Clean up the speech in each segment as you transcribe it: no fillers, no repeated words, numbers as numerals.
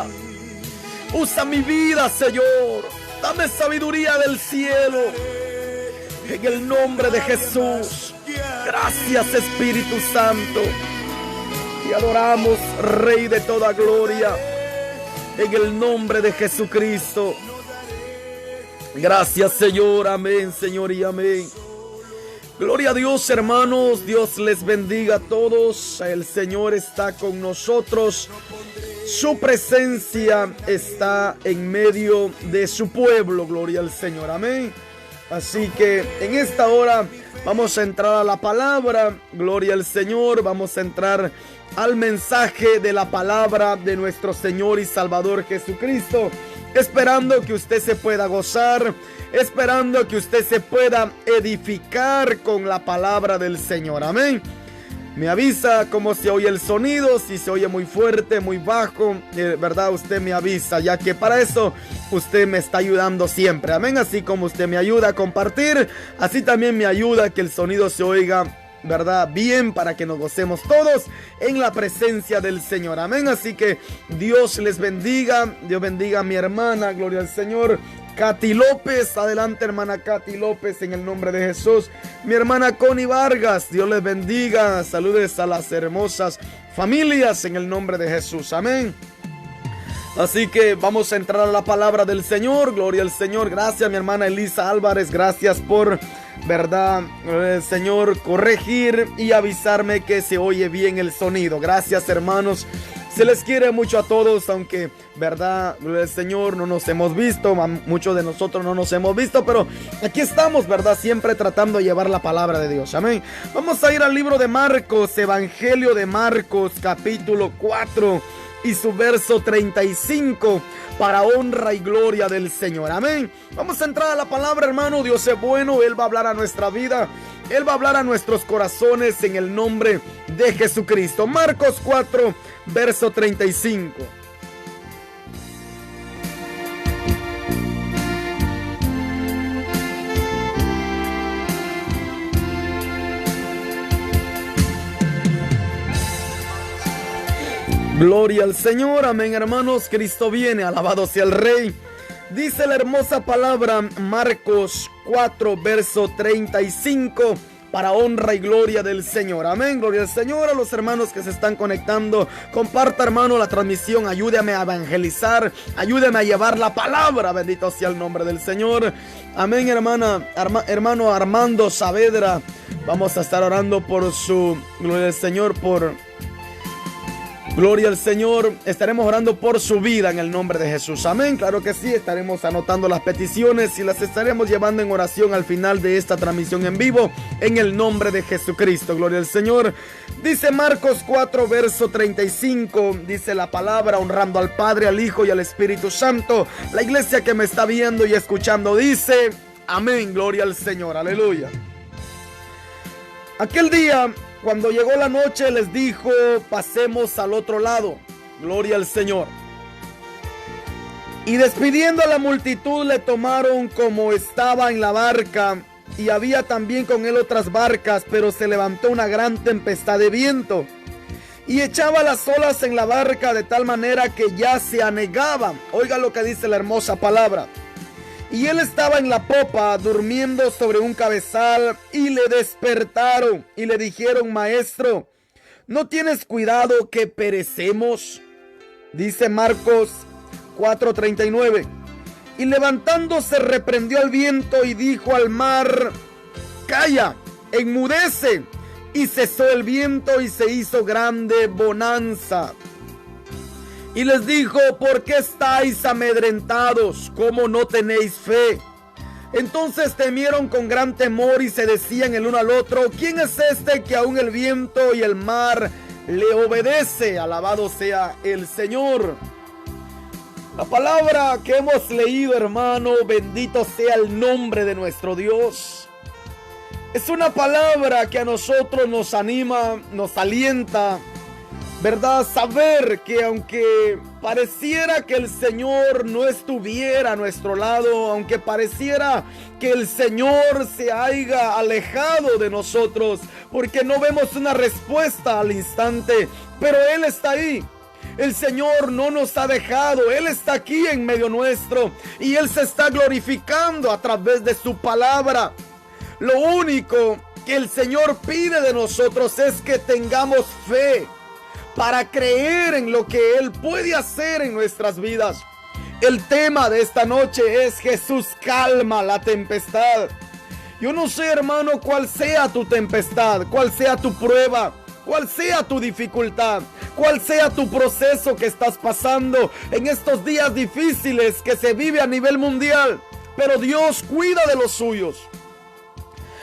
vida. Usa mi vida, Señor. Dame sabiduría del cielo. En el nombre de Jesús. Gracias, Espíritu Santo. Te adoramos, Rey de toda gloria. En el nombre de Jesucristo. Gracias, Señor. Amén, Señor, y amén. Gloria a Dios, hermanos. Dios les bendiga a todos. El Señor está con nosotros. Su presencia está en medio de su pueblo. Gloria al Señor. Amén. Así que en esta hora vamos a entrar a la palabra. Gloria al Señor. Vamos a entrar al mensaje de la palabra de nuestro Señor y Salvador Jesucristo. Esperando que usted se pueda gozar. Esperando que usted se pueda edificar con la palabra del Señor. Amén. Me avisa cómo se oye el sonido, si se oye muy fuerte, muy bajo, ¿verdad? Usted me avisa, ya que para eso usted me está ayudando siempre. Amén. Así como usted me ayuda a compartir, así también me ayuda a que el sonido se oiga, ¿verdad? Bien, para que nos gocemos todos en la presencia del Señor. Amén. Así que Dios les bendiga. Dios bendiga a mi hermana. Gloria al Señor. Katy López, adelante, hermana Katy López, en el nombre de Jesús. Mi hermana Connie Vargas, Dios les bendiga. Saludes a las hermosas familias en el nombre de Jesús. Amén. Así que vamos a entrar a la palabra del Señor. Gloria al Señor. Gracias, mi hermana Elisa Álvarez. Gracias por, verdad, Señor, corregir y avisarme que se oye bien el sonido. Gracias, hermanos. Se les quiere mucho a todos, aunque, verdad, el Señor, no nos hemos visto, muchos de nosotros no nos hemos visto, pero aquí estamos, verdad, siempre tratando de llevar la palabra de Dios. Amén. Vamos a ir al libro de Marcos, Evangelio de Marcos, capítulo 4 y su verso 35, para honra y gloria del Señor. Amén. Vamos a entrar a la palabra, hermano. Dios es bueno, Él va a hablar a nuestra vida. Él va a hablar a nuestros corazones en el nombre de Jesucristo. Marcos 4, verso 35. Gloria al Señor, amén, hermanos. Cristo viene, alabado sea el Rey. Dice la hermosa palabra, Marcos 4, verso 35, para honra y gloria del Señor. Amén, gloria al Señor. A los hermanos que se están conectando, comparta, hermano, la transmisión. Ayúdame a evangelizar, ayúdame a llevar la palabra. Bendito sea el nombre del Señor. Amén, hermano Armando Saavedra. Vamos a estar orando por su, gloria al Señor, gloria al Señor. Estaremos orando por su vida en el nombre de Jesús. Amén. Claro que sí. Estaremos anotando las peticiones y las estaremos llevando en oración al final de esta transmisión en vivo en el nombre de Jesucristo. Gloria al Señor. Dice Marcos 4, verso 35. Dice la palabra, honrando al Padre, al Hijo y al Espíritu Santo. La iglesia que me está viendo y escuchando dice: amén. Gloria al Señor. Aleluya. Aquel día, cuando llegó la noche, les dijo: pasemos al otro lado. Gloria al Señor. Y despidiendo a la multitud, le tomaron como estaba en la barca, y había también con él otras barcas, pero se levantó una gran tempestad de viento, y echaba las olas en la barca de tal manera que ya se anegaba. Oiga lo que dice la hermosa palabra. Y él estaba en la popa, durmiendo sobre un cabezal, y le despertaron y le dijeron: Maestro, ¿no tienes cuidado que perecemos? Dice Marcos 4:39. Y levantándose reprendió al viento y dijo al mar: Calla, enmudece. Y cesó el viento y se hizo grande bonanza. Y les dijo: ¿por qué estáis amedrentados? ¿Cómo no tenéis fe? Entonces temieron con gran temor y se decían el uno al otro: ¿quién es este que aún el viento y el mar le obedece? Alabado sea el Señor. La palabra que hemos leído, hermano, bendito sea el nombre de nuestro Dios. Es una palabra que a nosotros nos anima, nos alienta, ¿verdad? Saber que aunque pareciera que el Señor no estuviera a nuestro lado, aunque pareciera que el Señor se haya alejado de nosotros, porque no vemos una respuesta al instante, pero Él está ahí. El Señor no nos ha dejado. Él está aquí en medio nuestro y Él se está glorificando a través de su palabra. Lo único que el Señor pide de nosotros es que tengamos fe para creer en lo que Él puede hacer en nuestras vidas. El tema de esta noche es: Jesús calma la tempestad. Yo no sé, hermano, cuál sea tu tempestad, cuál sea tu prueba, cuál sea tu dificultad, cuál sea tu proceso que estás pasando en estos días difíciles que se vive a nivel mundial. Pero Dios cuida de los suyos.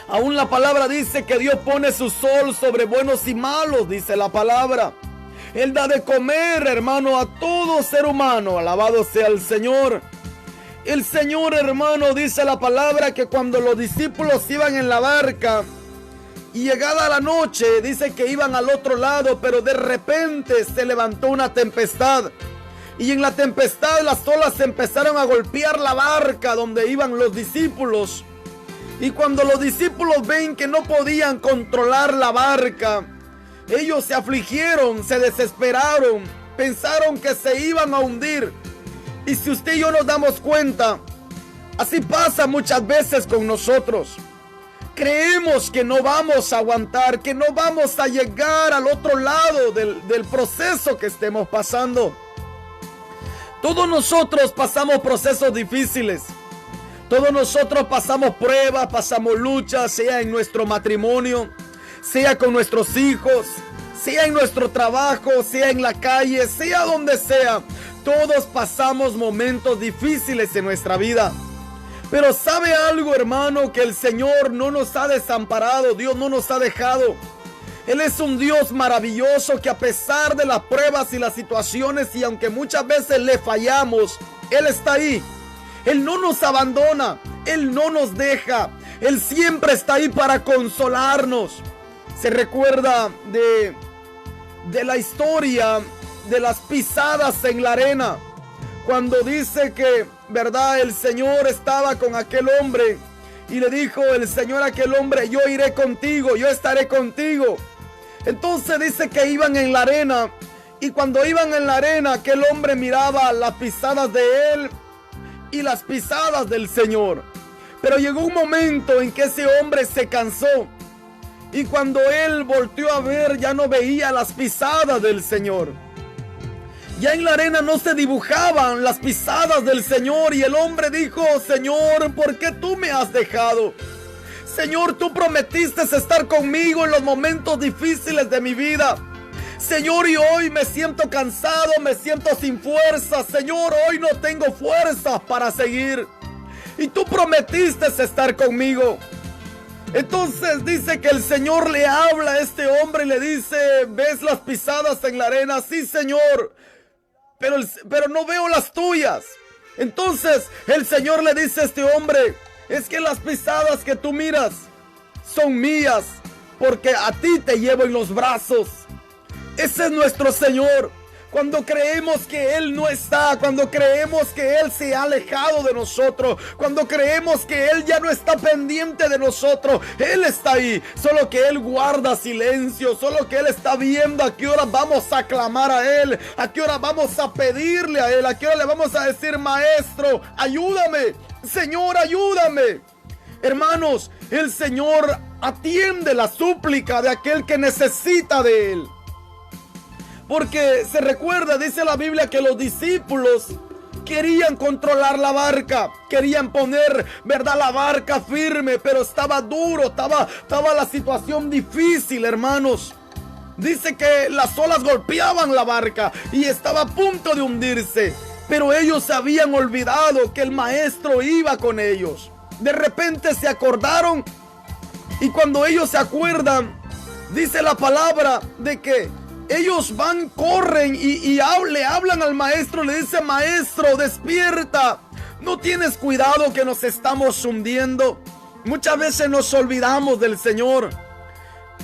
Aún la palabra dice que Dios pone su sol sobre buenos y malos, dice la palabra. Él da de comer, hermano, a todo ser humano. Alabado sea el Señor. El Señor, hermano, dice la palabra que cuando los discípulos iban en la barca y llegada la noche, dice que iban al otro lado, pero de repente se levantó una tempestad. Y en la tempestad las olas empezaron a golpear la barca donde iban los discípulos. Y cuando los discípulos ven que no podían controlar la barca, ellos se afligieron, se desesperaron, pensaron que se iban a hundir. Y si usted y yo nos damos cuenta, así pasa muchas veces con nosotros. Creemos que no vamos a aguantar, que no vamos a llegar al otro lado del proceso que estemos pasando. Todos nosotros pasamos procesos difíciles. Todos nosotros pasamos pruebas, pasamos luchas, sea en nuestro matrimonio, sea con nuestros hijos, sea en nuestro trabajo, sea en la calle, sea donde sea. Todos pasamos momentos difíciles en nuestra vida. Pero ¿sabe algo, hermano? Que el Señor no nos ha desamparado. Dios no nos ha dejado. Él es un Dios maravilloso que a pesar de las pruebas y las situaciones, y aunque muchas veces le fallamos, Él está ahí. Él no nos abandona. Él no nos deja. Él siempre está ahí para consolarnos. Se recuerda de la historia de las pisadas en la arena, cuando dice que, verdad, el Señor estaba con aquel hombre y le dijo el Señor a aquel hombre: yo iré contigo, yo estaré contigo. Entonces dice que iban en la arena, y cuando iban en la arena, aquel hombre miraba las pisadas de él y las pisadas del Señor. Pero llegó un momento en que ese hombre se cansó, y cuando él volteó a ver, ya no veía las pisadas del Señor. Ya en la arena no se dibujaban las pisadas del Señor, y el hombre dijo: Señor, ¿por qué tú me has dejado? Señor, tú prometiste estar conmigo en los momentos difíciles de mi vida. Señor, y hoy me siento cansado, me siento sin fuerza. Señor, hoy no tengo fuerzas para seguir. Y tú prometiste estar conmigo. Entonces dice que el Señor le habla a este hombre y le dice: ¿ves las pisadas en la arena? Sí, Señor, pero no veo las tuyas. Entonces el Señor le dice a este hombre: es que las pisadas que tú miras son mías, porque a ti te llevo en los brazos. Ese es nuestro Señor. Cuando creemos que Él no está, cuando creemos que Él se ha alejado de nosotros, cuando creemos que Él ya no está pendiente de nosotros, Él está ahí, solo que Él guarda silencio, solo que Él está viendo a qué hora vamos a clamar a Él, a qué hora vamos a pedirle a Él, a qué hora le vamos a decir: Maestro, ayúdame, Señor, ayúdame. Hermanos, el Señor atiende la súplica de aquel que necesita de Él. Porque se recuerda, dice la Biblia, que los discípulos querían controlar la barca, querían poner, verdad, la barca firme, pero estaba duro, estaba la situación difícil, hermanos. Dice que las olas golpeaban la barca y estaba a punto de hundirse, pero ellos se habían olvidado que el Maestro iba con ellos. De repente se acordaron, y cuando ellos se acuerdan, dice la palabra de que ellos van, corren y le hablan al Maestro, le dicen: Maestro, despierta, ¿no tienes cuidado que nos estamos hundiendo? Muchas veces nos olvidamos del Señor.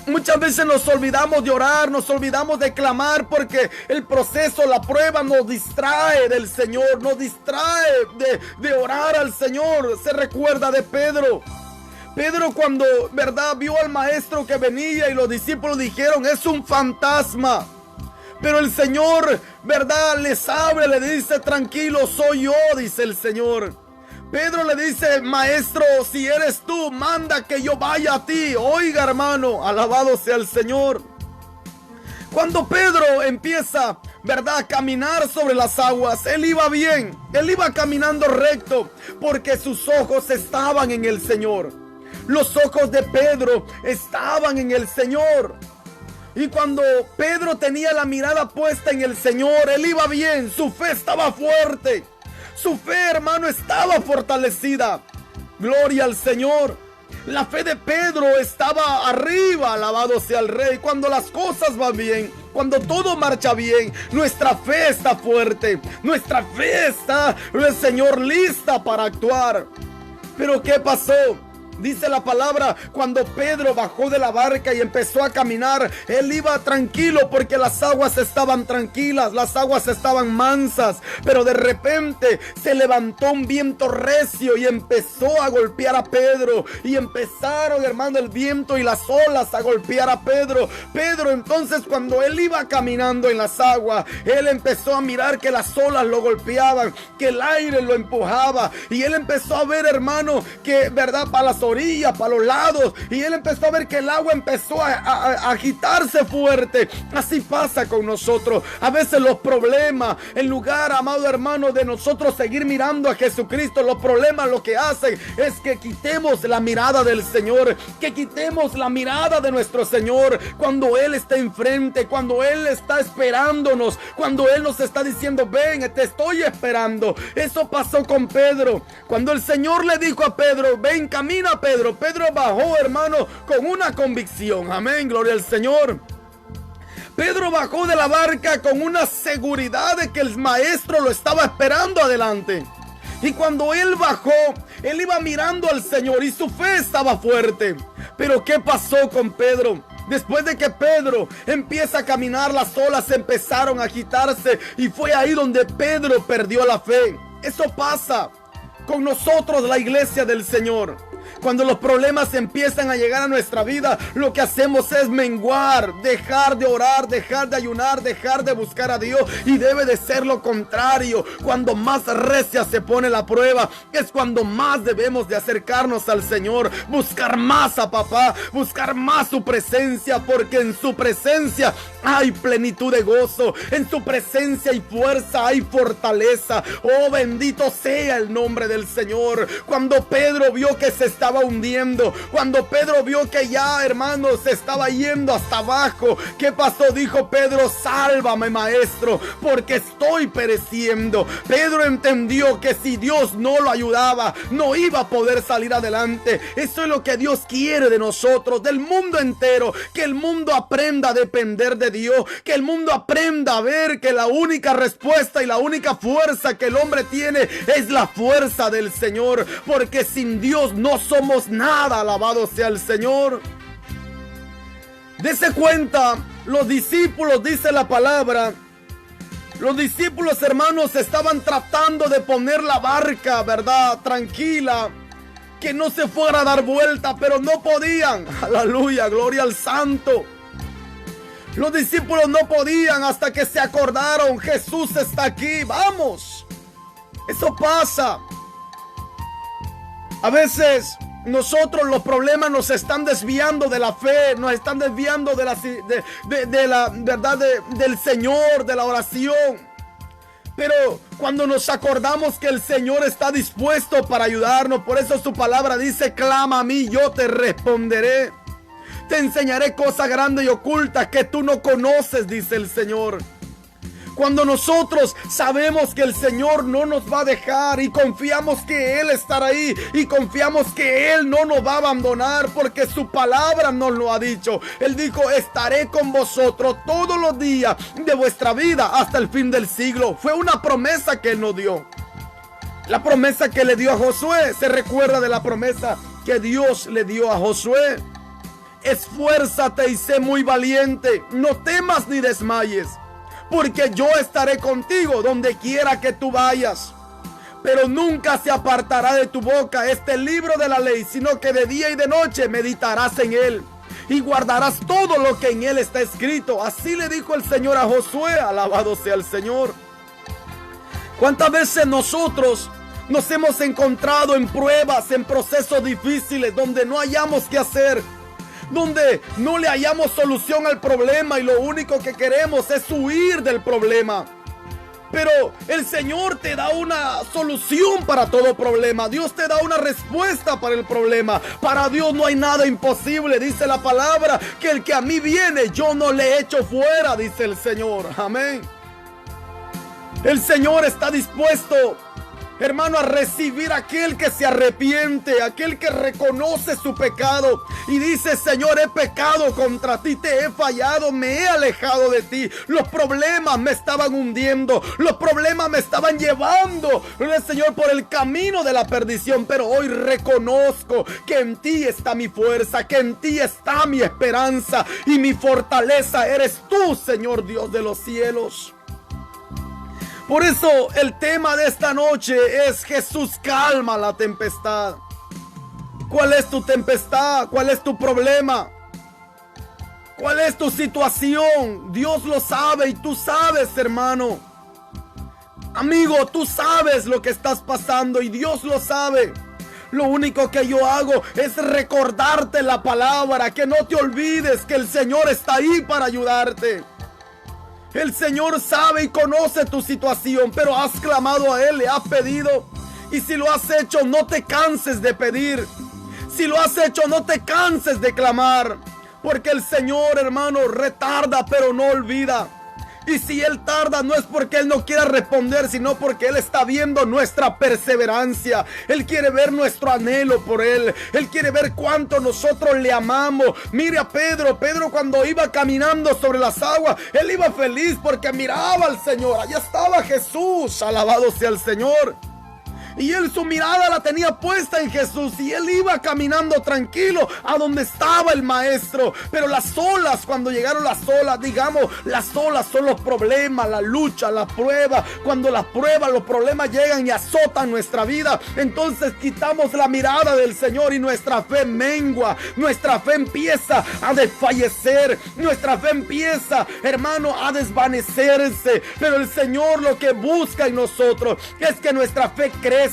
Muchas veces nos olvidamos de orar, nos olvidamos de clamar, porque el proceso, la prueba nos distrae del Señor, nos distrae de orar al Señor. Se recuerda de Pedro. Pedro, cuando, verdad, vio al Maestro que venía y los discípulos dijeron: es un fantasma. Pero el Señor, ¿verdad?, les abre, le dice: tranquilo, soy yo, dice el Señor. Pedro le dice: maestro, si eres tú, manda que yo vaya a ti. Oiga, hermano, alabado sea el Señor. Cuando Pedro empieza, ¿verdad?, a caminar sobre las aguas, él iba bien, él iba caminando recto, porque sus ojos estaban en el Señor. Los ojos de Pedro estaban en el Señor. Y cuando Pedro tenía la mirada puesta en el Señor, él iba bien, su fe estaba fuerte. Su fe, hermano, estaba fortalecida. Gloria al Señor. La fe de Pedro estaba arriba, alabado sea el Rey. Cuando las cosas van bien, cuando todo marcha bien, nuestra fe está fuerte. Nuestra fe está, el Señor, lista para actuar. Pero ¿qué pasó? Dice la palabra, cuando Pedro bajó de la barca y empezó a caminar, él iba tranquilo porque las aguas estaban tranquilas, las aguas estaban mansas. Pero de repente se levantó un viento recio y empezó a golpear a Pedro. Y empezaron, hermano, el viento y las olas a golpear a Pedro. Pedro, entonces, cuando él iba caminando en las aguas, él empezó a mirar que las olas lo golpeaban, que el aire lo empujaba. Y él empezó a ver, hermano, que, ¿verdad?, para las orillas, para los lados, y él empezó a ver que el agua empezó a agitarse fuerte. Así pasa con nosotros. A veces los problemas, en lugar, amado hermano, de nosotros seguir mirando a Jesucristo, los problemas lo que hacen es que quitemos la mirada del Señor, que quitemos la mirada de nuestro Señor cuando Él está enfrente, cuando Él está esperándonos, cuando Él nos está diciendo: ven, te estoy esperando. Eso pasó con Pedro. Cuando el Señor le dijo a Pedro: ven, camina, Pedro bajó, hermano, con una convicción. Amén, gloria al Señor. Pedro bajó de la barca con una seguridad de que el maestro lo estaba esperando adelante. Y cuando él bajó, él iba mirando al Señor y su fe estaba fuerte. Pero ¿qué pasó con Pedro? Después de que Pedro empieza a caminar, las olas empezaron a agitarse y fue ahí donde Pedro perdió la fe. Eso pasa con nosotros, la iglesia del Señor. Cuando los problemas empiezan a llegar a nuestra vida, lo que hacemos es menguar, dejar de orar, dejar de ayunar, dejar de buscar a Dios. Y debe de ser lo contrario. Cuando más recia se pone la prueba, es cuando más debemos de acercarnos al Señor, buscar más a papá, buscar más su presencia, porque en su presencia hay plenitud de gozo, en su presencia hay fuerza, hay fortaleza. Oh, bendito sea el nombre del Señor. Cuando Pedro vio que se estaba hundiendo, cuando Pedro vio que ya, hermano, se estaba yendo hasta abajo, ¿qué pasó? Dijo Pedro: sálvame, maestro, porque estoy pereciendo. Pedro entendió que si Dios no lo ayudaba, no iba a poder salir adelante. Eso es lo que Dios quiere de nosotros, del mundo entero, que el mundo aprenda a depender de Dios, que el mundo aprenda a ver que la única respuesta y la única fuerza que el hombre tiene es la fuerza del Señor, porque sin Dios no somos nada, alabado sea el Señor. Dese cuenta, los discípulos, dice la palabra, los discípulos, hermanos, estaban tratando de poner la barca, ¿verdad?, tranquila, que no se fuera a dar vuelta, pero no podían. Aleluya, gloria al Santo. Los discípulos no podían hasta que se acordaron: Jesús está aquí, vamos. Eso pasa. A veces nosotros, los problemas nos están desviando de la fe, nos están desviando de la verdad del Señor, de la oración. Pero cuando nos acordamos que el Señor está dispuesto para ayudarnos, por eso su palabra dice: clama a mí, yo te responderé. Te enseñaré cosas grandes y ocultas que tú no conoces, dice el Señor. Cuando nosotros sabemos que el Señor no nos va a dejar y confiamos que Él estará ahí y confiamos que Él no nos va a abandonar, porque su palabra nos lo ha dicho. Él dijo: estaré con vosotros todos los días de vuestra vida hasta el fin del siglo. Fue una promesa que Él nos dio. La promesa que le dio a Josué, se recuerda de la promesa que Dios le dio a Josué. Esfuérzate y sé muy valiente, no temas ni desmayes, porque yo estaré contigo donde quiera que tú vayas. Pero nunca se apartará de tu boca este libro de la ley, sino que de día y de noche meditarás en él, y guardarás todo lo que en él está escrito. Así le dijo el Señor a Josué. Alabado sea el Señor. ¿Cuántas veces nosotros nos hemos encontrado en pruebas, en procesos difíciles, donde no hayamos qué hacer, donde no le hallamos solución al problema y lo único que queremos es huir del problema? Pero el Señor te da una solución para todo problema. Dios te da una respuesta para el problema. Para Dios no hay nada imposible. Dice la palabra que el que a mí viene, yo no le echo fuera, dice el Señor. Amén. El Señor está dispuesto, hermano, a recibir a aquel que se arrepiente, aquel que reconoce su pecado y dice: Señor, he pecado contra ti, te he fallado, me he alejado de ti. Los problemas me estaban hundiendo, los problemas me estaban llevando, Señor, por el camino de la perdición. Pero hoy reconozco que en ti está mi fuerza, que en ti está mi esperanza y mi fortaleza eres tú, Señor Dios de los cielos. Por eso el tema de esta noche es: Jesús calma la tempestad. ¿Cuál es tu tempestad? ¿Cuál es tu problema? ¿Cuál es tu situación? Dios lo sabe y tú sabes, hermano. Amigo, tú sabes lo que estás pasando y Dios lo sabe. Lo único que yo hago es recordarte la palabra, que no te olvides que el Señor está ahí para ayudarte. El Señor sabe y conoce tu situación, pero has clamado a Él, le has pedido. Y si lo has hecho, no te canses de pedir. Si lo has hecho, no te canses de clamar. Porque el Señor, hermano, retarda, pero no olvida. Y si Él tarda, no es porque Él no quiera responder, sino porque Él está viendo nuestra perseverancia. Él quiere ver nuestro anhelo por Él. Él quiere ver cuánto nosotros le amamos. Mire a Pedro. Pedro, cuando iba caminando sobre las aguas, él iba feliz porque miraba al Señor. Allá estaba Jesús. Alabado sea el Señor. Y él su mirada la tenía puesta en Jesús. Y él iba caminando tranquilo a donde estaba el maestro. Pero las olas, cuando llegaron las olas, digamos, las olas son los problemas, la lucha, la prueba. Cuando las pruebas, los problemas llegan y azotan nuestra vida, entonces quitamos la mirada del Señor y nuestra fe mengua. Nuestra fe empieza a desfallecer. Nuestra fe empieza, hermano, a desvanecerse. Pero el Señor lo que busca en nosotros es que nuestra fe crezca.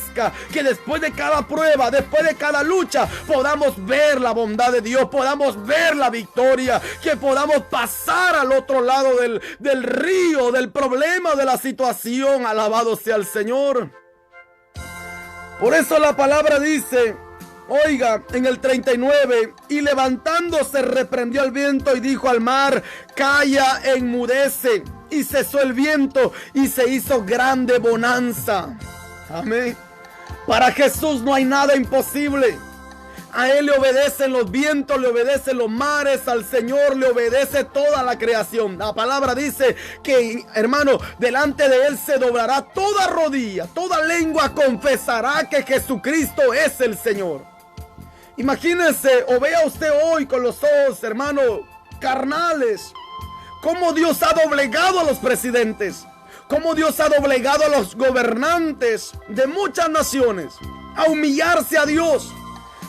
Que después de cada prueba, después de cada lucha, podamos ver la bondad de Dios, podamos ver la victoria, que podamos pasar al otro lado del río, del problema, de la situación. Alabado sea el Señor. Por eso la palabra dice, oiga, en el 39, y levantándose reprendió al viento y dijo al mar: calla, enmudece. Y cesó el viento y se hizo grande bonanza. Amén. Para Jesús no hay nada imposible. A Él le obedecen los vientos, le obedecen los mares, al Señor le obedece toda la creación. La palabra dice que, hermano, delante de Él se doblará toda rodilla, toda lengua confesará que Jesucristo es el Señor. Imagínense o vea usted hoy con los ojos, hermano, carnales, cómo Dios ha doblegado a los presidentes. Cómo Dios ha doblegado a los gobernantes de muchas naciones a humillarse a Dios.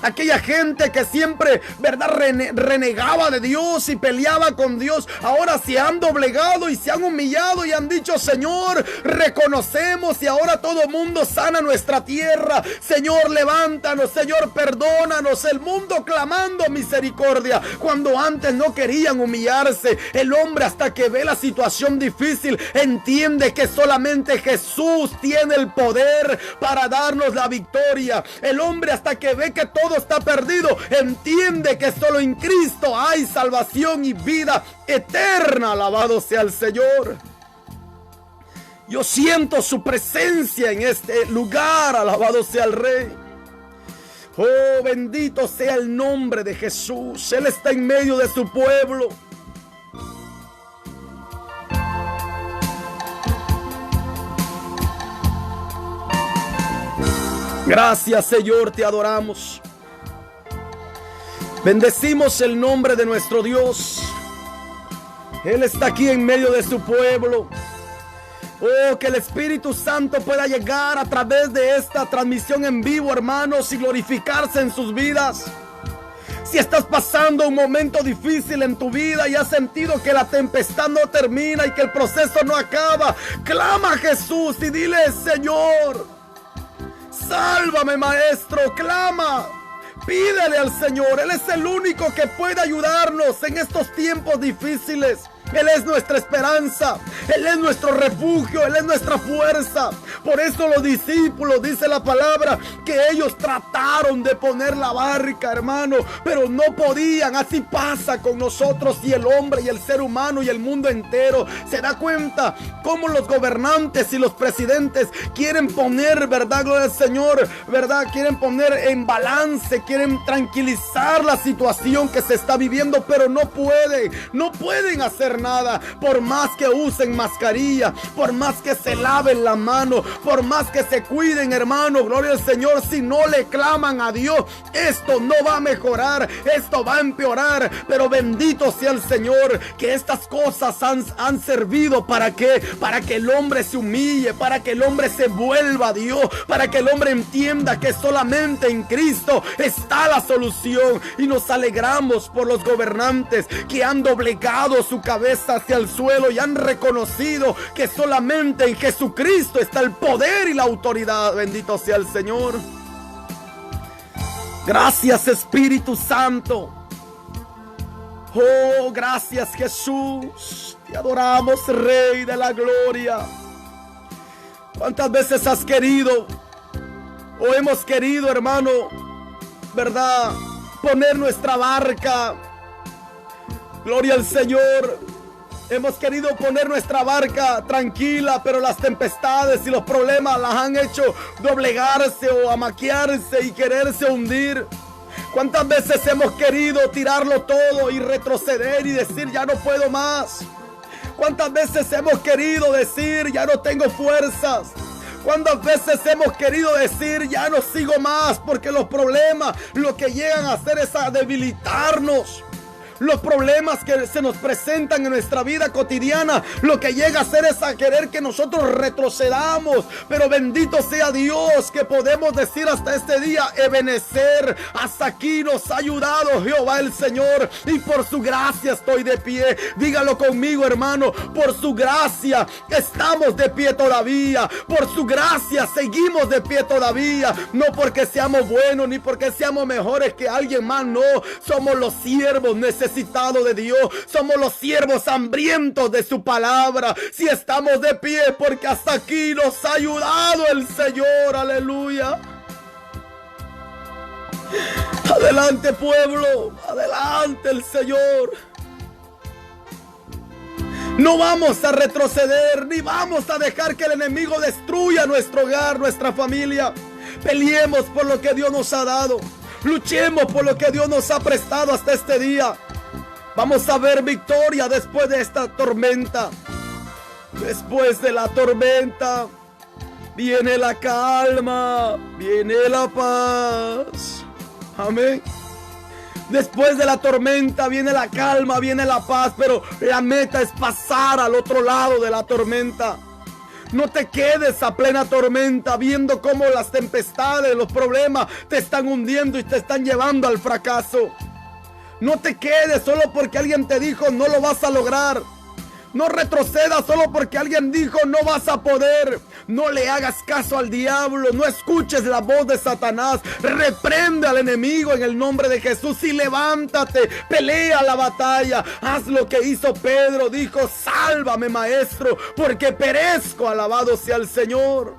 Aquella gente que siempre, ¿verdad?, renegaba de Dios y peleaba con Dios, ahora se han doblegado y se han humillado y han dicho: Señor, reconocemos, y ahora todo mundo sana nuestra tierra. Señor, levántanos, Señor, perdónanos. El mundo clamando misericordia, cuando antes no querían humillarse. El hombre, hasta que ve la situación difícil, entiende que solamente Jesús tiene el poder para darnos la victoria. El hombre, hasta que ve que todo está perdido, entiende que solo en Cristo hay salvación y vida eterna. Alabado sea el Señor. Yo siento su presencia en este lugar. Alabado sea el Rey. Oh, bendito sea el nombre de Jesús. Él está en medio de su pueblo. Gracias, Señor, te adoramos. Bendecimos el nombre de nuestro Dios. Él está aquí en medio de su pueblo. Oh, que el Espíritu Santo pueda llegar a través de esta transmisión en vivo, hermanos, y glorificarse en sus vidas. Si estás pasando un momento difícil en tu vida y has sentido que la tempestad no termina y que el proceso no acaba, clama a Jesús y dile: Señor, sálvame, Maestro. Clama, pídele al Señor. Él es el único que puede ayudarnos en estos tiempos difíciles. Él es nuestra esperanza, Él es nuestro refugio, Él es nuestra fuerza. Por eso los discípulos, dice la palabra, que ellos trataron de poner la barca, hermano, pero no podían. Así pasa con nosotros y el hombre y el ser humano y el mundo entero. Se da cuenta cómo los gobernantes y los presidentes quieren poner, ¿verdad? Gloria al Señor, ¿verdad? Quieren poner en balance, quieren tranquilizar la situación que se está viviendo, pero no pueden hacer nada. Por más que usen mascarilla, por más que se laven la mano, por más que se cuiden, hermano, gloria al Señor, si no le claman a Dios, esto no va a mejorar, esto va a empeorar. Pero bendito sea el Señor, que estas cosas han servido para que el hombre se humille, para que el hombre se vuelva a Dios, para que el hombre entienda que solamente en Cristo está la solución. Y nos alegramos por los gobernantes que han doblegado su cabeza hacia el suelo y han reconocido que solamente en Jesucristo está el poder y la autoridad. Bendito sea el Señor. Gracias, Espíritu Santo. Oh, gracias, Jesús. Te adoramos, Rey de la Gloria. ¿Cuántas veces has querido o hemos querido, hermano, verdad, poner nuestra barca? Gloria al Señor. Hemos querido poner nuestra barca tranquila, pero las tempestades y los problemas las han hecho doblegarse o amaquearse y quererse hundir. ¿Cuántas veces hemos querido tirarlo todo y retroceder y decir: ya no puedo más? ¿Cuántas veces hemos querido decir: ya no tengo fuerzas? ¿Cuántas veces hemos querido decir: ya no sigo más? Porque los problemas lo que llegan a hacer es a debilitarnos. Los problemas que se nos presentan en nuestra vida cotidiana, lo que llega a hacer es a querer que nosotros retrocedamos. Pero bendito sea Dios que podemos decir hasta este día: Ebenecer, hasta aquí nos ha ayudado Jehová el Señor, y por su gracia estoy de pie. Dígalo conmigo, hermano: por su gracia estamos de pie todavía. Por su gracia seguimos de pie todavía. No porque seamos buenos ni porque seamos mejores que alguien más, no. Somos los siervos necesitados de Dios, somos los siervos hambrientos de su palabra. Si estamos de pie, porque hasta aquí nos ha ayudado el Señor. Aleluya. Adelante, pueblo, adelante el Señor. No vamos a retroceder, ni vamos a dejar que el enemigo destruya nuestro hogar, nuestra familia. Peleemos por lo que Dios nos ha dado. Luchemos por lo que Dios nos ha prestado hasta este día. Vamos a ver victoria después de esta tormenta. Después de la tormenta viene la calma, viene la paz. Amén. Después de la tormenta viene la calma, viene la paz, pero la meta es pasar al otro lado de la tormenta. No te quedes a plena tormenta viendo cómo las tempestades, los problemas te están hundiendo y te están llevando al fracaso. No te quedes solo porque alguien te dijo: no lo vas a lograr. No retrocedas solo porque alguien dijo: no vas a poder. No le hagas caso al diablo. No escuches la voz de Satanás. Reprende al enemigo en el nombre de Jesús y levántate. Pelea la batalla. Haz lo que hizo Pedro. Dijo: sálvame, Maestro, porque perezco. Alabado sea el Señor.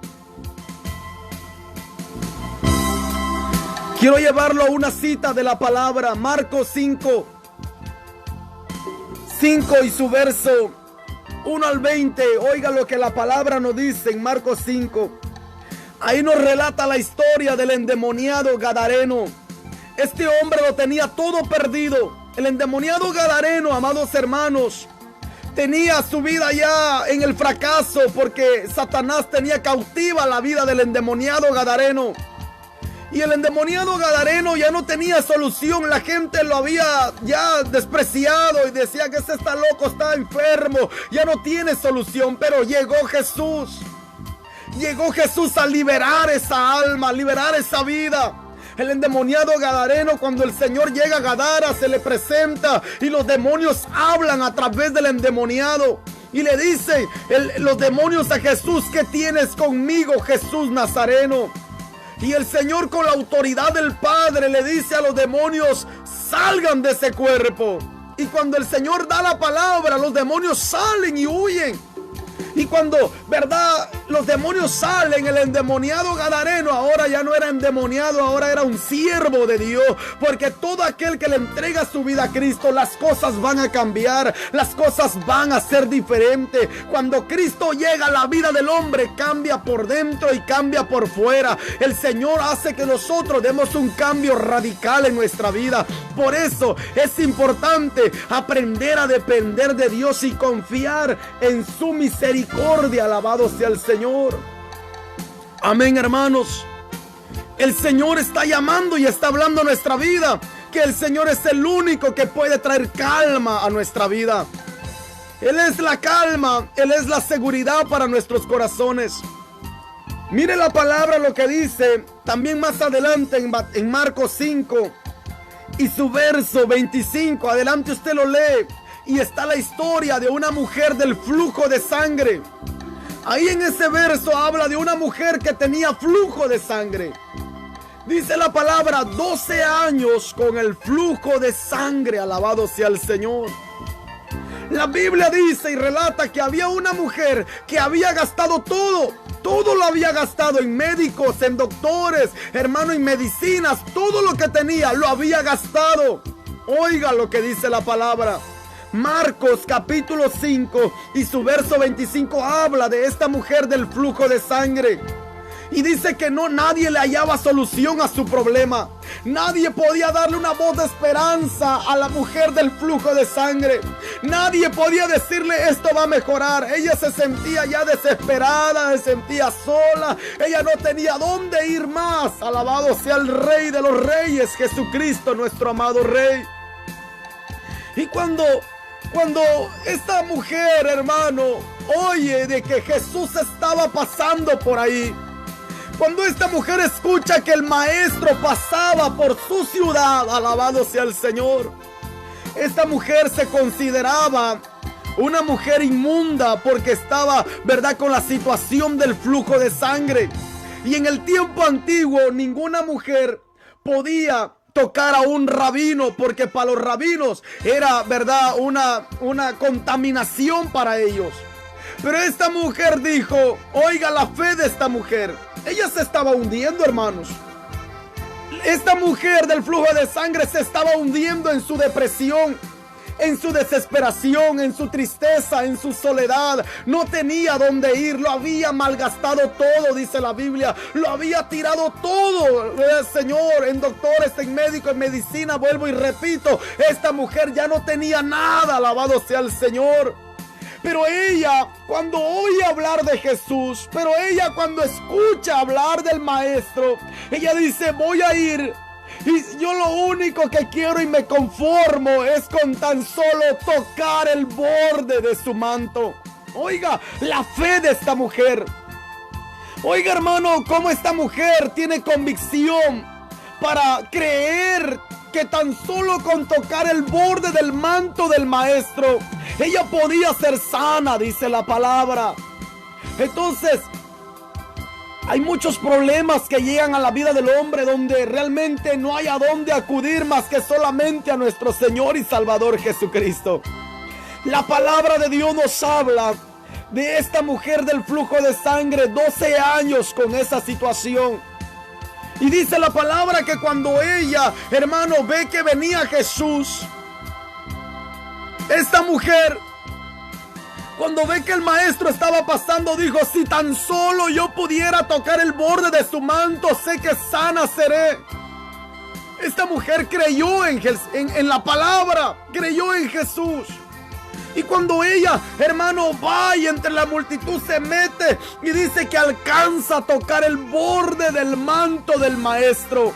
Quiero llevarlo a una cita de la palabra, Marcos 5 y su verso 1 al 20. Oiga lo que la palabra nos dice en Marcos 5. Ahí nos relata la historia del endemoniado gadareno. Este hombre lo tenía todo perdido. El endemoniado gadareno, amados hermanos, tenía su vida ya en el fracaso, porque Satanás tenía cautiva la vida del endemoniado gadareno. Y el endemoniado gadareno ya no tenía solución. La gente lo había ya despreciado y decía: que ese está loco, está enfermo, ya no tiene solución. Pero llegó Jesús. Llegó Jesús a liberar esa alma, a liberar esa vida. El endemoniado gadareno, cuando el Señor llega a Gadara, se le presenta y los demonios hablan a través del endemoniado. Y le dicen los demonios a Jesús: ¿qué tienes conmigo, Jesús Nazareno? Y el Señor, con la autoridad del Padre, le dice a los demonios: salgan de ese cuerpo. Y cuando el Señor da la palabra, los demonios salen y huyen. Y cuando, ¿verdad?, los demonios salen, el endemoniado gadareno ahora ya no era endemoniado, ahora era un siervo de Dios. Porque todo aquel que le entrega su vida a Cristo, las cosas van a cambiar, las cosas van a ser diferentes. Cuando Cristo llega, la vida del hombre cambia por dentro y cambia por fuera. El Señor hace que nosotros demos un cambio radical en nuestra vida. Por eso es importante aprender a depender de Dios y confiar en su misericordia. Alabado sea el Señor. Amén, hermanos. El Señor está llamando y está hablando a nuestra vida, que el Señor es el único que puede traer calma a nuestra vida. Él es la calma, Él es la seguridad para nuestros corazones. Mire la palabra lo que dice también más adelante en Marcos 5 y su verso 25. Adelante, usted lo lee. Y está la historia de una mujer del flujo de sangre. Ahí en ese verso habla de una mujer que tenía flujo de sangre. Dice la palabra: 12 años con el flujo de sangre. Alabado sea el Señor. La Biblia dice y relata que había una mujer que había gastado todo. Todo lo había gastado en médicos, en doctores, hermano, en medicinas. Todo lo que tenía lo había gastado. Oiga lo que dice la palabra. Marcos capítulo 5 y su verso 25 habla de esta mujer del flujo de sangre. Y dice que nadie le hallaba solución a su problema. Nadie podía darle una voz de esperanza a la mujer del flujo de sangre. Nadie podía decirle: esto va a mejorar. Ella se sentía ya desesperada, se sentía sola. Ella no tenía dónde ir más. Alabado sea el Rey de los Reyes, Jesucristo, nuestro amado Rey. Y cuando esta mujer, hermano, oye de que Jesús estaba pasando por ahí, cuando esta mujer escucha que el maestro pasaba por su ciudad, alabado sea el Señor, esta mujer se consideraba una mujer inmunda porque estaba, ¿verdad?, con la situación del flujo de sangre. Y en el tiempo antiguo ninguna mujer podía tocar a un rabino, porque para los rabinos era, ¿verdad?, una contaminación para ellos. Pero esta mujer dijo: oiga la fe de esta mujer. Ella se estaba hundiendo, hermanos. Esta mujer del flujo de sangre se estaba hundiendo en su depresión, en su desesperación, en su tristeza, en su soledad. No tenía dónde ir, lo había malgastado todo, dice la Biblia. Lo había tirado todo, Señor, en doctores, en médicos, en medicina. Vuelvo y repito, esta mujer ya no tenía nada, alabado sea el Señor. Pero ella, cuando oye hablar de Jesús, pero ella cuando escucha hablar del Maestro, ella dice: voy a ir. Y yo lo único que quiero y me conformo es con tan solo tocar el borde de su manto. Oiga la fe de esta mujer. Oiga, hermano, cómo esta mujer tiene convicción para creer que tan solo con tocar el borde del manto del Maestro, ella podía ser sana, dice la palabra. Entonces, hay muchos problemas que llegan a la vida del hombre donde realmente no hay a dónde acudir más que solamente a nuestro Señor y Salvador Jesucristo. La palabra de Dios nos habla de esta mujer del flujo de sangre, 12 años con esa situación. Y dice la palabra que cuando ella, hermano, ve que venía Jesús, esta mujer, cuando ve que el maestro estaba pasando, dijo: si tan solo yo pudiera tocar el borde de su manto, sé que sana seré. Esta mujer creyó en la palabra, creyó en Jesús. Y cuando ella, hermano, va y entre la multitud se mete y dice que alcanza a tocar el borde del manto del maestro.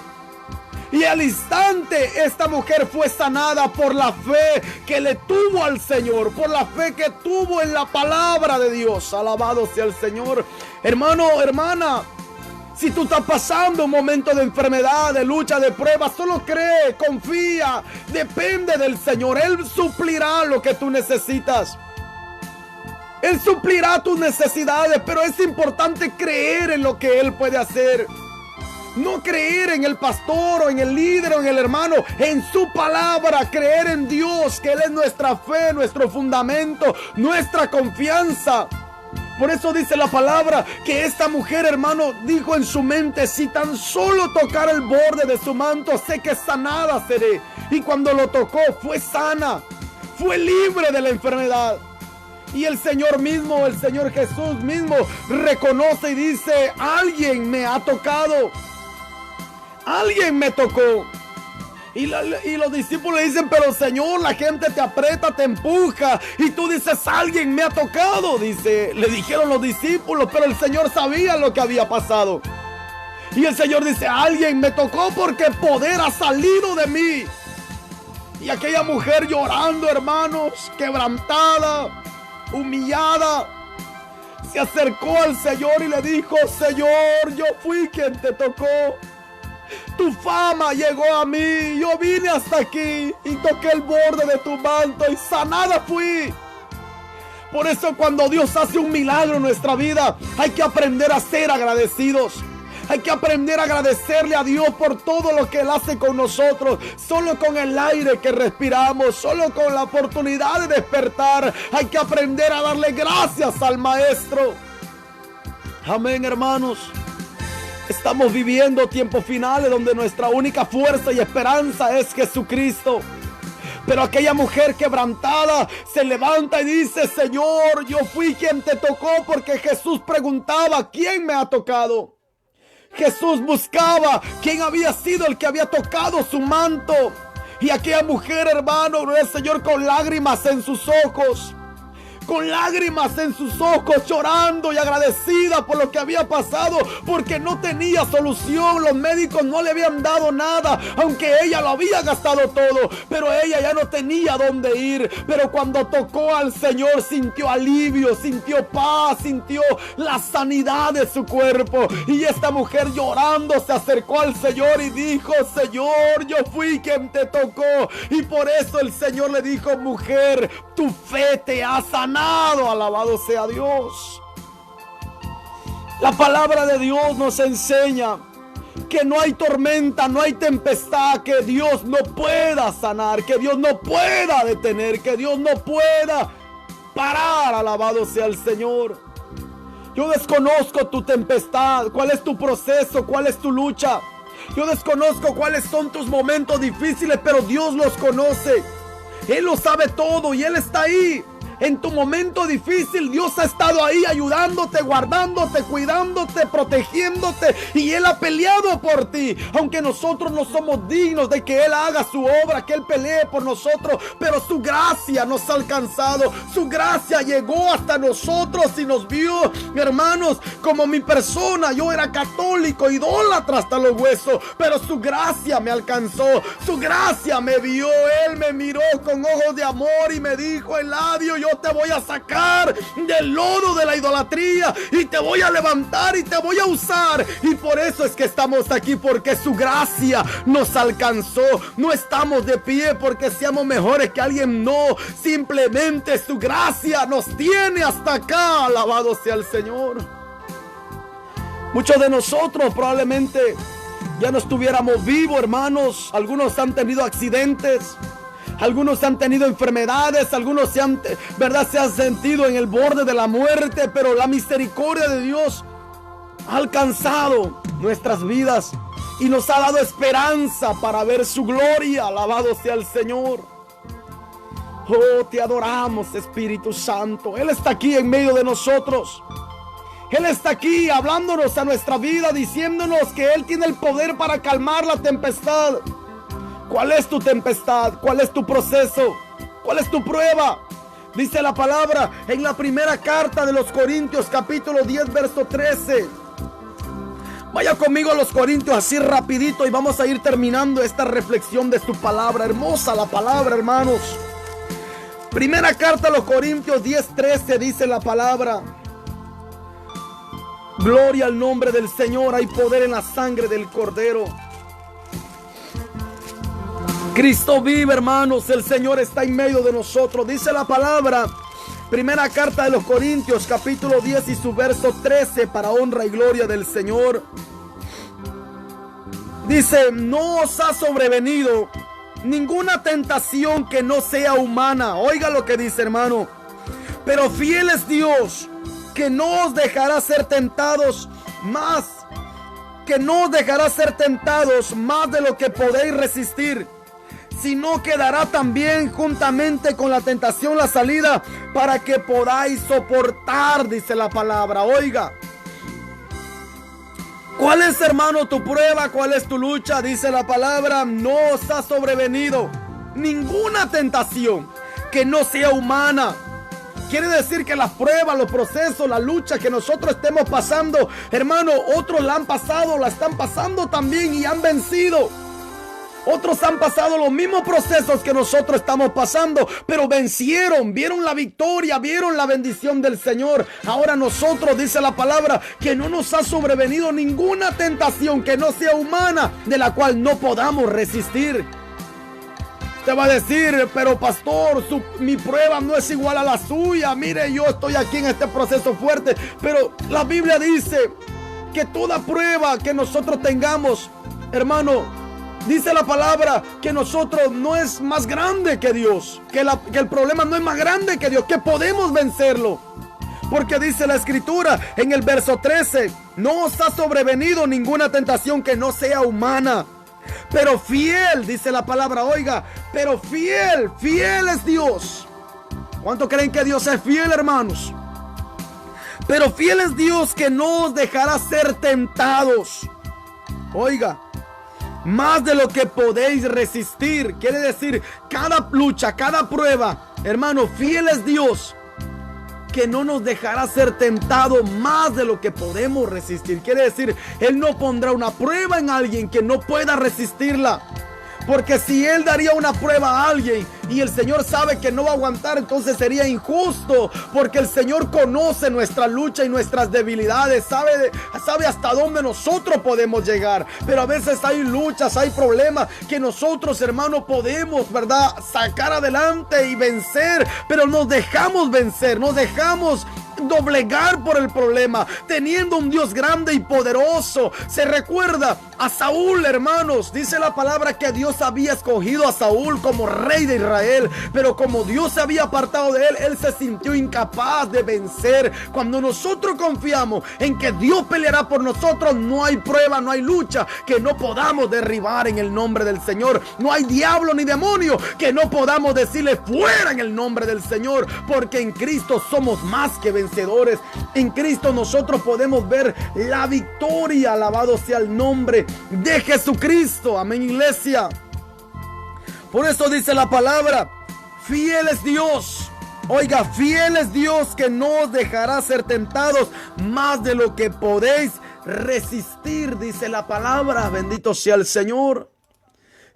Y al instante esta mujer fue sanada por la fe que le tuvo al Señor, por la fe que tuvo en la palabra de Dios. Alabado sea el Señor. Hermano, hermana, Si tú estás pasando un momento de enfermedad, de lucha, de prueba, solo cree, confía, depende del Señor. Él suplirá lo que tú necesitas. Él suplirá tus necesidades, pero es importante creer en lo que Él puede hacer. No creer en el pastor o en el líder o en el hermano, en su palabra, creer en Dios, que Él es nuestra fe, nuestro fundamento, nuestra confianza. Por eso dice la palabra que esta mujer, hermano, dijo en su mente: si tan solo tocar el borde de su manto, sé que sanada seré. Y cuando lo tocó, fue sana, fue libre de la enfermedad. Y el Señor mismo, el Señor Jesús mismo, reconoce y dice: alguien me ha tocado. Alguien me tocó. Y los discípulos le dicen: pero Señor, la gente te aprieta, te empuja. Y tú dices: alguien me ha tocado. Le dijeron los discípulos, pero el Señor sabía lo que había pasado. Y el Señor dice: alguien me tocó porque poder ha salido de mí. Y aquella mujer llorando, hermanos, quebrantada, humillada, se acercó al Señor y le dijo: Señor, yo fui quien te tocó. Tu fama llegó a mí. Yo vine hasta aquí y toqué el borde de tu manto y sanada fui. Por eso, cuando Dios hace un milagro en nuestra vida, hay que aprender a ser agradecidos. Hay que aprender a agradecerle a Dios por todo lo que Él hace con nosotros. Solo con el aire que respiramos, solo con la oportunidad de despertar, hay que aprender a darle gracias al Maestro. Amén, hermanos. Estamos viviendo tiempos finales donde nuestra única fuerza y esperanza es Jesucristo. Pero aquella mujer quebrantada se levanta y dice: Señor, yo fui quien te tocó, porque Jesús preguntaba: ¿quién me ha tocado? Jesús buscaba quién había sido el que había tocado su manto. Y aquella mujer, hermano, el Señor, con lágrimas en sus ojos, llorando y agradecida por lo que había pasado, porque no tenía solución. Los médicos no le habían dado nada, aunque ella lo había gastado todo, pero ella ya no tenía dónde ir. Pero cuando tocó al Señor, sintió alivio, sintió paz, sintió la sanidad de su cuerpo. Y esta mujer, llorando, se acercó al Señor y dijo: Señor, yo fui quien te tocó. Y por eso el Señor le dijo: mujer, tu fe te ha sanado. Alabado sea Dios. La palabra de Dios nos enseña que no hay tormenta, no hay tempestad que Dios no pueda sanar, que Dios no pueda detener, que Dios no pueda parar. Alabado sea el Señor. Yo desconozco tu tempestad, cuál es tu proceso, cuál es tu lucha. Yo desconozco cuáles son tus momentos difíciles, pero Dios los conoce. Él lo sabe todo y Él está ahí. En tu momento difícil, Dios ha estado ahí ayudándote, guardándote, cuidándote, protegiéndote. Y Él ha peleado por ti. Aunque nosotros no somos dignos de que Él haga su obra, que Él pelee por nosotros. Pero su gracia nos ha alcanzado. Su gracia llegó hasta nosotros y nos vio. Hermanos, como mi persona, yo era católico, idólatra hasta los huesos. Pero su gracia me alcanzó. Su gracia me vio. Él me miró con ojos de amor y me dijo: Eladio, yo te voy a sacar del lodo de la idolatría y te voy a levantar y te voy a usar. Y por eso es que estamos aquí, porque su gracia nos alcanzó. No estamos de pie porque seamos mejores que alguien, no. Simplemente su gracia nos tiene hasta acá. Alabado sea el Señor. Muchos de nosotros probablemente ya no estuviéramos vivos, hermanos. Algunos han tenido accidentes. Algunos han tenido enfermedades, algunos se han sentido en el borde de la muerte, pero la misericordia de Dios ha alcanzado nuestras vidas y nos ha dado esperanza para ver su gloria. Alabado sea el Señor. Oh, te adoramos, Espíritu Santo. Él está aquí en medio de nosotros. Él está aquí hablándonos a nuestra vida, diciéndonos que Él tiene el poder para calmar la tempestad. ¿Cuál es tu tempestad? ¿Cuál es tu proceso? ¿Cuál es tu prueba? Dice la palabra en la primera carta de los Corintios, capítulo 10, verso 13. Vaya conmigo a los Corintios así rapidito y vamos a ir terminando esta reflexión de su palabra. Hermosa la palabra, hermanos. Primera carta a los Corintios 10, 13 dice la palabra: Gloria al nombre del Señor. Hay poder en la sangre del Cordero. Cristo vive, hermanos. El Señor está en medio de nosotros. Dice la palabra, primera carta de los Corintios, capítulo 10 y su verso 13, para honra y gloria del Señor. Dice: no os ha sobrevenido ninguna tentación que no sea humana. Oiga lo que dice, hermano. Pero fiel es Dios, que no os dejará ser tentados más, de lo que podéis resistir, sino que dará también juntamente con la tentación la salida para que podáis soportar, dice la palabra. Oiga, ¿cuál es, hermano, tu prueba? ¿Cuál es tu lucha? Dice la palabra: no os ha sobrevenido ninguna tentación que no sea humana. Quiere decir que las pruebas, los procesos, la lucha que nosotros estemos pasando, hermano, otros la han pasado, la están pasando también y han vencido. Otros han pasado los mismos procesos que nosotros estamos pasando, pero vencieron, vieron la victoria, vieron la bendición del Señor. Ahora nosotros, dice la palabra, que no nos ha sobrevenido ninguna tentación que no sea humana, de la cual no podamos resistir. Te va a decir: pero pastor, mi prueba no es igual a la suya. Mire, yo estoy aquí en este proceso fuerte. Pero la Biblia dice que toda prueba que nosotros tengamos, hermano, dice la palabra que nosotros no es más grande que Dios, que el problema no es más grande que Dios, que podemos vencerlo. Porque dice la Escritura en el verso 13: no os ha sobrevenido ninguna tentación que no sea humana, pero fiel, dice la palabra, oiga, pero fiel es Dios. ¿Cuánto creen que Dios es fiel, hermanos? Pero fiel es Dios, que no os dejará ser tentados. Oiga, más de lo que podéis resistir. Quiere decir, cada lucha, cada prueba, hermano, fiel es Dios, que no nos dejará ser tentado más de lo que podemos resistir. Quiere decir, Él no pondrá una prueba en alguien que no pueda resistirla. Porque si Él daría una prueba a alguien y el Señor sabe que no va a aguantar, entonces sería injusto. Porque el Señor conoce nuestra lucha y nuestras debilidades, sabe hasta dónde nosotros podemos llegar. Pero a veces hay luchas, hay problemas que nosotros, hermanos, podemos, ¿verdad?, sacar adelante y vencer. Pero nos dejamos vencer, nos dejamos doblegar por el problema, teniendo un Dios grande y poderoso. Se recuerda a Saúl, hermanos. Dice la palabra que Dios había escogido a Saúl como rey de Israel, pero como Dios se había apartado de él, él se sintió incapaz de vencer. Cuando nosotros confiamos en que Dios peleará por nosotros, no hay prueba, no hay lucha que no podamos derribar en el nombre del Señor. No hay diablo ni demonio que no podamos decirle fuera en el nombre del Señor, porque en Cristo somos más que vencedores. En Cristo nosotros podemos ver la victoria. Alabado sea el nombre de Jesucristo. Amén, iglesia. Por eso dice la palabra: fiel es Dios. Oiga, fiel es Dios, que no os dejará ser tentados más de lo que podéis resistir, dice la palabra. Bendito sea el Señor.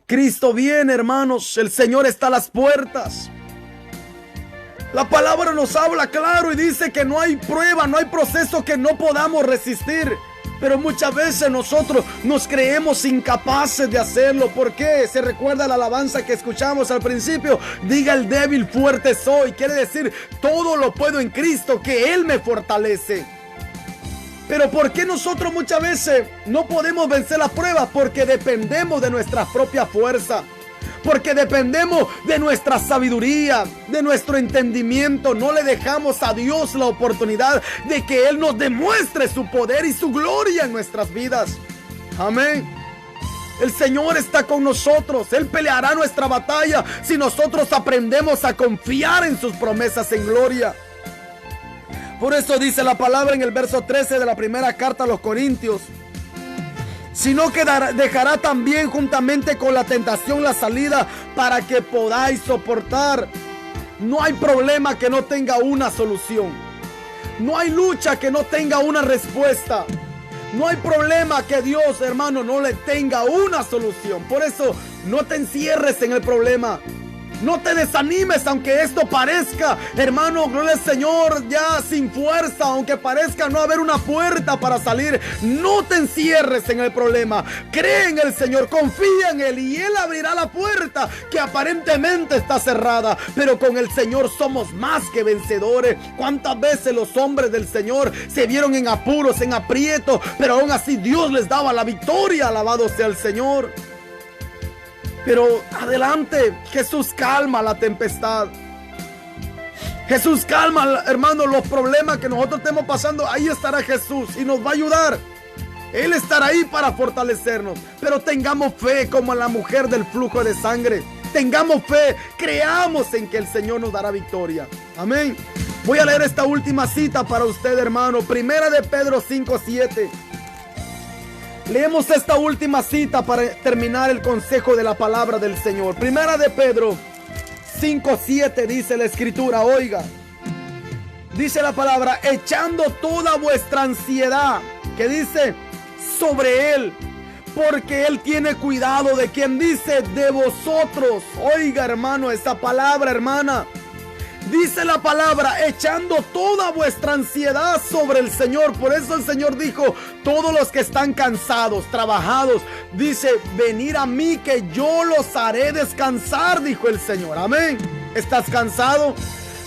Cristo viene, hermanos. El Señor está a las puertas. La palabra nos habla claro y dice que no hay prueba, no hay proceso que no podamos resistir. Pero muchas veces nosotros nos creemos incapaces de hacerlo. ¿Por qué? Se recuerda la alabanza que escuchamos al principio: diga el débil, fuerte soy. Quiere decir, todo lo puedo en Cristo, que Él me fortalece. Pero ¿por qué nosotros muchas veces no podemos vencer las pruebas? Porque dependemos de nuestra propia fuerza. Porque dependemos de nuestra sabiduría, de nuestro entendimiento. No le dejamos a Dios la oportunidad de que Él nos demuestre su poder y su gloria en nuestras vidas. Amén. El Señor está con nosotros. Él peleará nuestra batalla si nosotros aprendemos a confiar en sus promesas en gloria. Por eso dice la palabra en el verso 13 de la primera carta a los Corintios: sino que dejará también juntamente con la tentación la salida para que podáis soportar. No hay problema que no tenga una solución. No hay lucha que no tenga una respuesta. No hay problema que Dios, hermano, no le tenga una solución. Por eso no te encierres en el problema. No te desanimes aunque esto parezca, hermano, gloria al Señor, ya sin fuerza, aunque parezca no haber una puerta para salir. No te encierres en el problema. Cree en el Señor, confía en Él y Él abrirá la puerta que aparentemente está cerrada. Pero con el Señor somos más que vencedores. ¿Cuántas veces los hombres del Señor se vieron en apuros, en aprietos, pero aún así Dios les daba la victoria? Alabado sea el Señor. Pero adelante, Jesús calma la tempestad. Jesús calma, hermano, los problemas que nosotros estemos pasando. Ahí estará Jesús y nos va a ayudar. Él estará ahí para fortalecernos. Pero tengamos fe como la mujer del flujo de sangre. Tengamos fe, creamos en que el Señor nos dará victoria. Amén. Voy a leer esta última cita para usted, hermano. Primera de Pedro 5:7. Leemos esta última cita para terminar el consejo de la palabra del Señor. Primera de Pedro 5:7 dice la escritura, oiga. Dice la palabra, echando toda vuestra ansiedad, que dice, sobre Él, porque Él tiene cuidado de quien dice, de vosotros. Oiga, hermano, esa palabra, hermana. Dice la palabra, echando toda vuestra ansiedad sobre el Señor. Por eso el Señor dijo, todos los que están cansados, trabajados, dice, venid a mí que yo los haré descansar, dijo el Señor. Amén. ¿Estás cansado?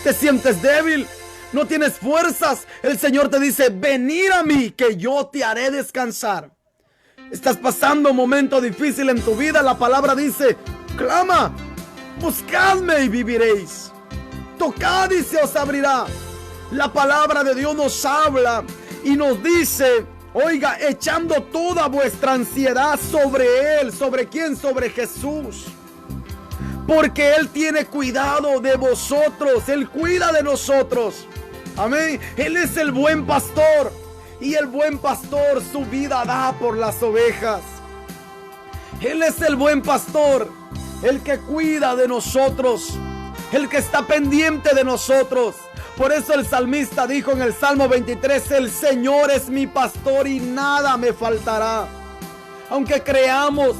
¿Te sientes débil? ¿No tienes fuerzas? El Señor te dice, venid a mí que yo te haré descansar. ¿Estás pasando un momento difícil en tu vida? La palabra dice, clama, buscadme y viviréis. Tocad y se os abrirá. La palabra de Dios nos habla y nos dice, oiga, echando toda vuestra ansiedad sobre Él. ¿Sobre quién? Sobre Jesús. Porque Él tiene cuidado de vosotros. Él cuida de nosotros. Amén. Él es el buen pastor. Y el buen pastor su vida da por las ovejas. Él es el buen pastor. El que cuida de nosotros. El que está pendiente de nosotros. Por eso el salmista dijo en el Salmo 23, el Señor es mi pastor y nada me faltará. Aunque creamos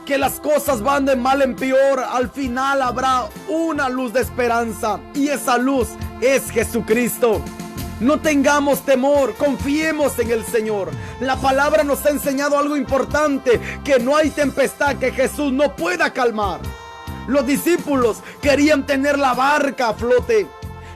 que las cosas van de mal en peor, al final habrá una luz de esperanza. Y esa luz es Jesucristo. No tengamos temor, confiemos en el Señor. La palabra nos ha enseñado algo importante, que no hay tempestad que Jesús no pueda calmar. Los discípulos querían tener la barca a flote.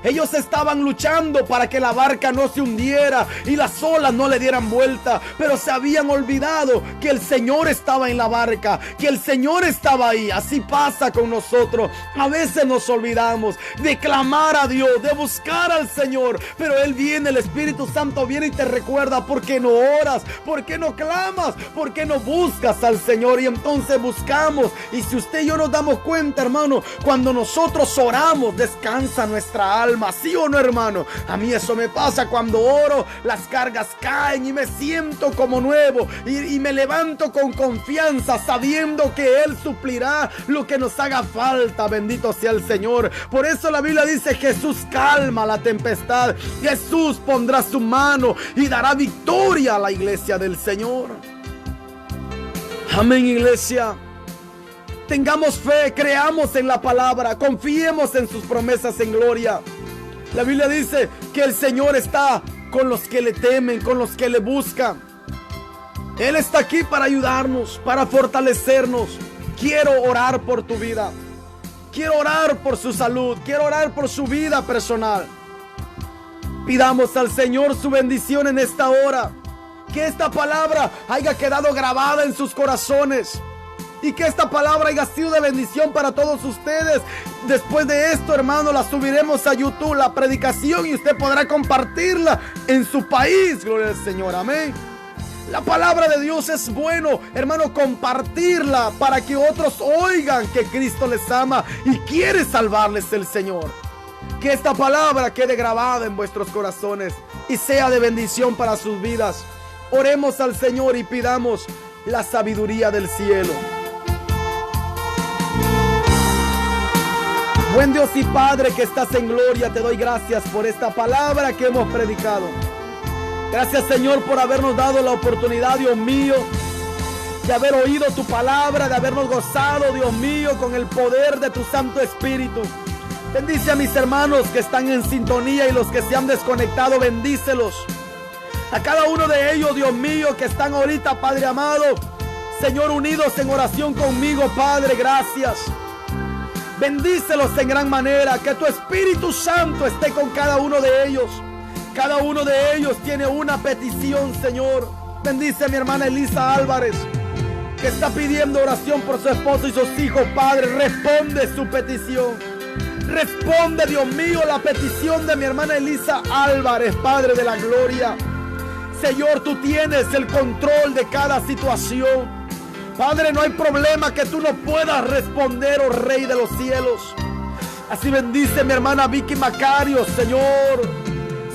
Ellos estaban luchando para que la barca no se hundiera y las olas no le dieran vuelta, pero se habían olvidado que el Señor estaba en la barca, que el Señor estaba ahí. Así pasa con nosotros. A veces nos olvidamos de clamar a Dios, de buscar al Señor, pero Él viene, el Espíritu Santo viene y te recuerda, ¿por qué no oras? ¿Por qué no clamas? ¿Por qué no buscas al Señor? Y entonces buscamos. Y si usted y yo nos damos cuenta, hermano, cuando nosotros oramos, descansa nuestra alma. ¿Sí o no, hermano? A mí eso me pasa cuando oro, las cargas caen y me siento como nuevo y me levanto con confianza sabiendo que Él suplirá lo que nos haga falta. Bendito sea el Señor. Por eso la Biblia dice, Jesús calma la tempestad. Jesús pondrá su mano y dará victoria a la iglesia del Señor. Amén, iglesia. Tengamos fe, creamos en la palabra, confiemos en sus promesas en gloria. La Biblia dice que el Señor está con los que le temen, con los que le buscan. Él está aquí para ayudarnos, para fortalecernos. Quiero orar por tu vida. Quiero orar por su salud. Quiero orar por su vida personal. Pidamos al Señor su bendición en esta hora. Que esta palabra haya quedado grabada en sus corazones. Y que esta palabra haya sido de bendición para todos ustedes. Después de esto, hermano, la subiremos a YouTube, la predicación, y usted podrá compartirla en su país. Gloria al Señor, amén. La palabra de Dios es bueno, hermano, compartirla para que otros oigan que Cristo les ama y quiere salvarles el Señor. Que esta palabra quede grabada en vuestros corazones y sea de bendición para sus vidas. Oremos al Señor y pidamos la sabiduría del cielo. Buen Dios y Padre que estás en gloria, te doy gracias por esta palabra que hemos predicado. Gracias, Señor, por habernos dado la oportunidad, Dios mío, de haber oído tu palabra, de habernos gozado, Dios mío, con el poder de tu Santo Espíritu. Bendice a mis hermanos que están en sintonía y los que se han desconectado, bendícelos. A cada uno de ellos, Dios mío, que están ahorita, Padre amado, Señor, unidos en oración conmigo, Padre, gracias. Bendícelos en gran manera, que tu Espíritu Santo esté con cada uno de ellos. Cada uno de ellos tiene una petición, Señor. Bendice a mi hermana Elisa Álvarez, que está pidiendo oración por su esposo y sus hijos, Padre. Responde su petición. Responde, Dios mío, la petición de mi hermana Elisa Álvarez, Padre de la gloria. Señor, tú tienes el control de cada situación. Padre, no hay problema que tú no puedas responder, oh Rey de los cielos. Así bendice mi hermana Vicky Macario, Señor.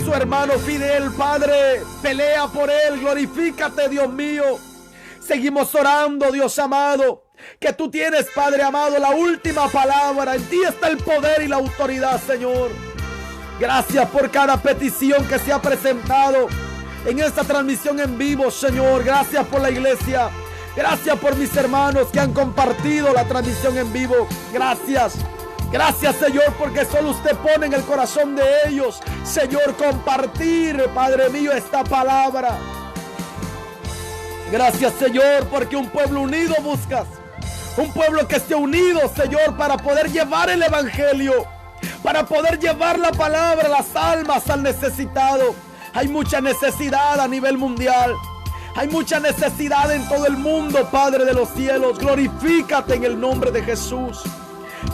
Su hermano Fidel, Padre, pelea por él, glorifícate, Dios mío. Seguimos orando, Dios amado, que tú tienes, Padre amado, la última palabra. En ti está el poder y la autoridad, Señor. Gracias por cada petición que se ha presentado en esta transmisión en vivo, Señor. Gracias por la iglesia. Gracias por mis hermanos que han compartido la transmisión en vivo. Gracias. Gracias, Señor, porque solo usted pone en el corazón de ellos, Señor, compartir, Padre mío, esta palabra. Gracias, Señor, porque un pueblo unido buscas. Un pueblo que esté unido, Señor, para poder llevar el evangelio, para poder llevar la palabra, las almas al necesitado. Hay mucha necesidad a nivel mundial. Hay mucha necesidad en todo el mundo, Padre de los cielos. Glorifícate en el nombre de Jesús.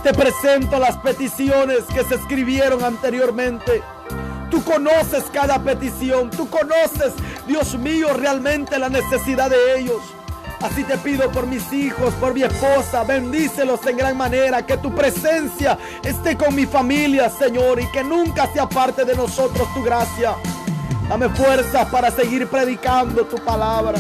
Te presento las peticiones que se escribieron anteriormente. Tú conoces cada petición. Tú conoces, Dios mío, realmente la necesidad de ellos. Así te pido por mis hijos, por mi esposa. Bendícelos en gran manera. Que tu presencia esté con mi familia, Señor, y que nunca se aparte de nosotros tu gracia. Dame fuerza para seguir predicando tu palabra.